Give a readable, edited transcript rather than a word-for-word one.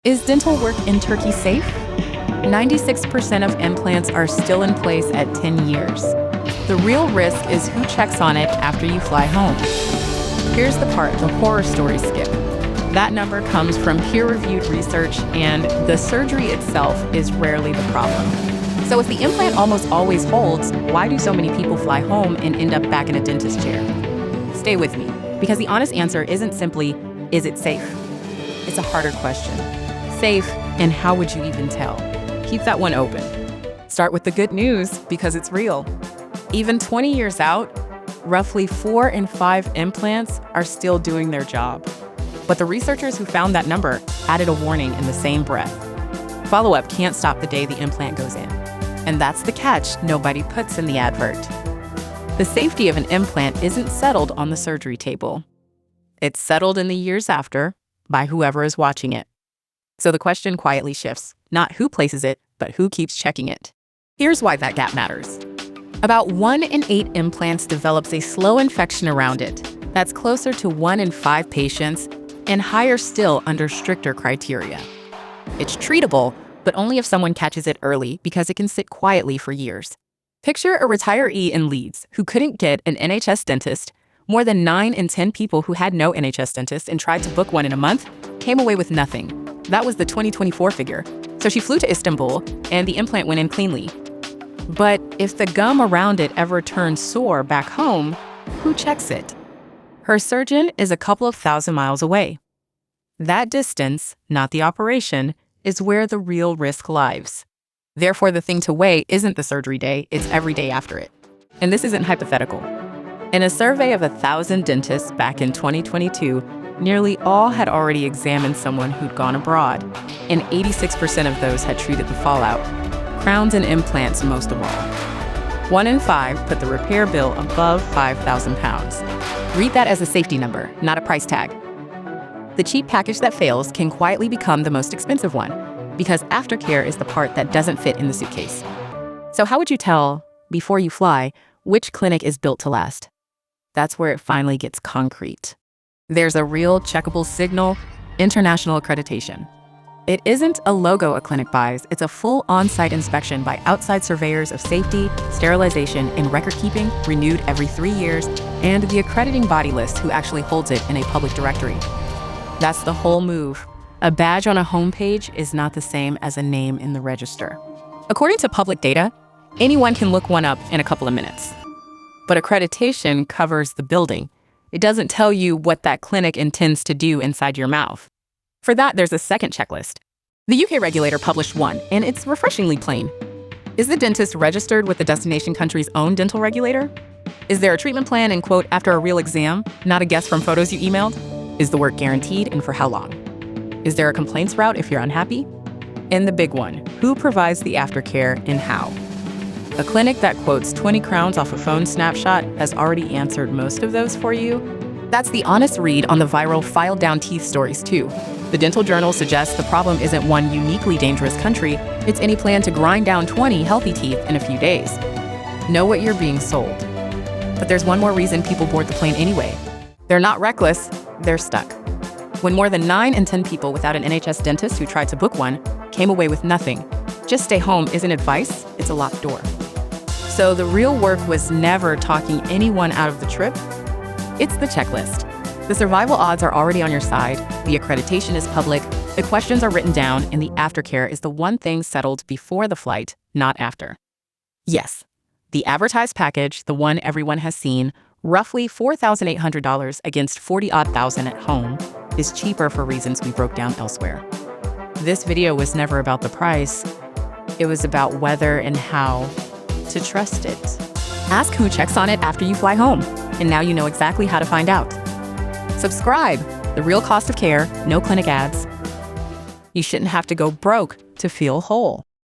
Is dental work in Turkey safe? 96% of implants are still in place at 10 years. The real risk is who checks on it after you fly home. Here's the part the horror stories skip. That number comes from peer-reviewed research, and the surgery itself is rarely the problem. So if the implant almost always holds, why do so many people fly home and end up back in a dentist chair? Stay with me, because the honest answer isn't simply, is it safe? It's a harder question. Safe, and how would you even tell? Keep that one open. Start with the good news, because it's real. Even 20 years out, roughly 4 in 5 implants are still doing their job. But the researchers who found that number added a warning in the same breath. Follow-up can't stop the day the implant goes in. And that's the catch nobody puts in the advert. The safety of an implant isn't settled on the surgery table. It's settled in the years after by whoever is watching it. So the question quietly shifts, not who places it, but who keeps checking it. Here's why that gap matters. About 1 in 8 implants develops a slow infection around it. That's closer to 1 in 5 patients, and higher still under stricter criteria. It's treatable, but only if someone catches it early, because it can sit quietly for years. Picture a retiree in Leeds who couldn't get an NHS dentist. More than 9 in 10 people who had no NHS dentist and tried to book one in a month came away with nothing. That was the 2024 figure. So she flew to Istanbul, and the implant went in cleanly. But if the gum around it ever turns sore back home, who checks it? Her surgeon is a couple of thousand miles away. That distance, not the operation, is where the real risk lies. Therefore, the thing to weigh isn't the surgery day, it's every day after it. And this isn't hypothetical. In a survey of 1,000 dentists back in 2022, nearly all had already examined someone who'd gone abroad, and 86% of those had treated the fallout, crowns and implants most of all. 1 in 5 put the repair bill above £5,000. Read that as a safety number, not a price tag. The cheap package that fails can quietly become the most expensive one, because aftercare is the part that doesn't fit in the suitcase. So how would you tell, before you fly, which clinic is built to last? That's where it finally gets concrete. There's a real checkable signal, international accreditation. It isn't a logo a clinic buys, it's a full on-site inspection by outside surveyors of safety, sterilization, and record keeping, renewed every 3 years, and the accrediting body list who actually holds it in a public directory. That's the whole move. A badge on a homepage is not the same as a name in the register. According to public data, anyone can look one up in a couple of minutes. But accreditation covers the building. It doesn't tell you what that clinic intends to do inside your mouth. For that, there's a second checklist. The UK regulator published one, and it's refreshingly plain. Is the dentist registered with the destination country's own dental regulator? Is there a treatment plan and quote, after a real exam, not a guess from photos you emailed? Is the work guaranteed and for how long? Is there a complaints route if you're unhappy? And the big one, who provides the aftercare and how? A clinic that quotes 20 crowns off a phone snapshot has already answered most of those for you. That's the honest read on the viral filed down teeth stories too. The Dental Journal suggests the problem isn't one uniquely dangerous country, it's any plan to grind down 20 healthy teeth in a few days. Know what you're being sold. But there's one more reason people board the plane anyway. They're not reckless, they're stuck. When more than 9 in 10 people without an NHS dentist who tried to book one came away with nothing, just stay home isn't advice, it's a locked door. So the real work was never talking anyone out of the trip. It's the checklist. The survival odds are already on your side, the accreditation is public, the questions are written down, and the aftercare is the one thing settled before the flight, not after. Yes, the advertised package, the one everyone has seen, roughly $4,800 against $40,000 at home, is cheaper for reasons we broke down elsewhere. This video was never about the price. It was about whether and how to trust it. Ask who checks on it after you fly home, and now you know exactly how to find out. Subscribe, the real cost of care, no clinic ads. You shouldn't have to go broke to feel whole.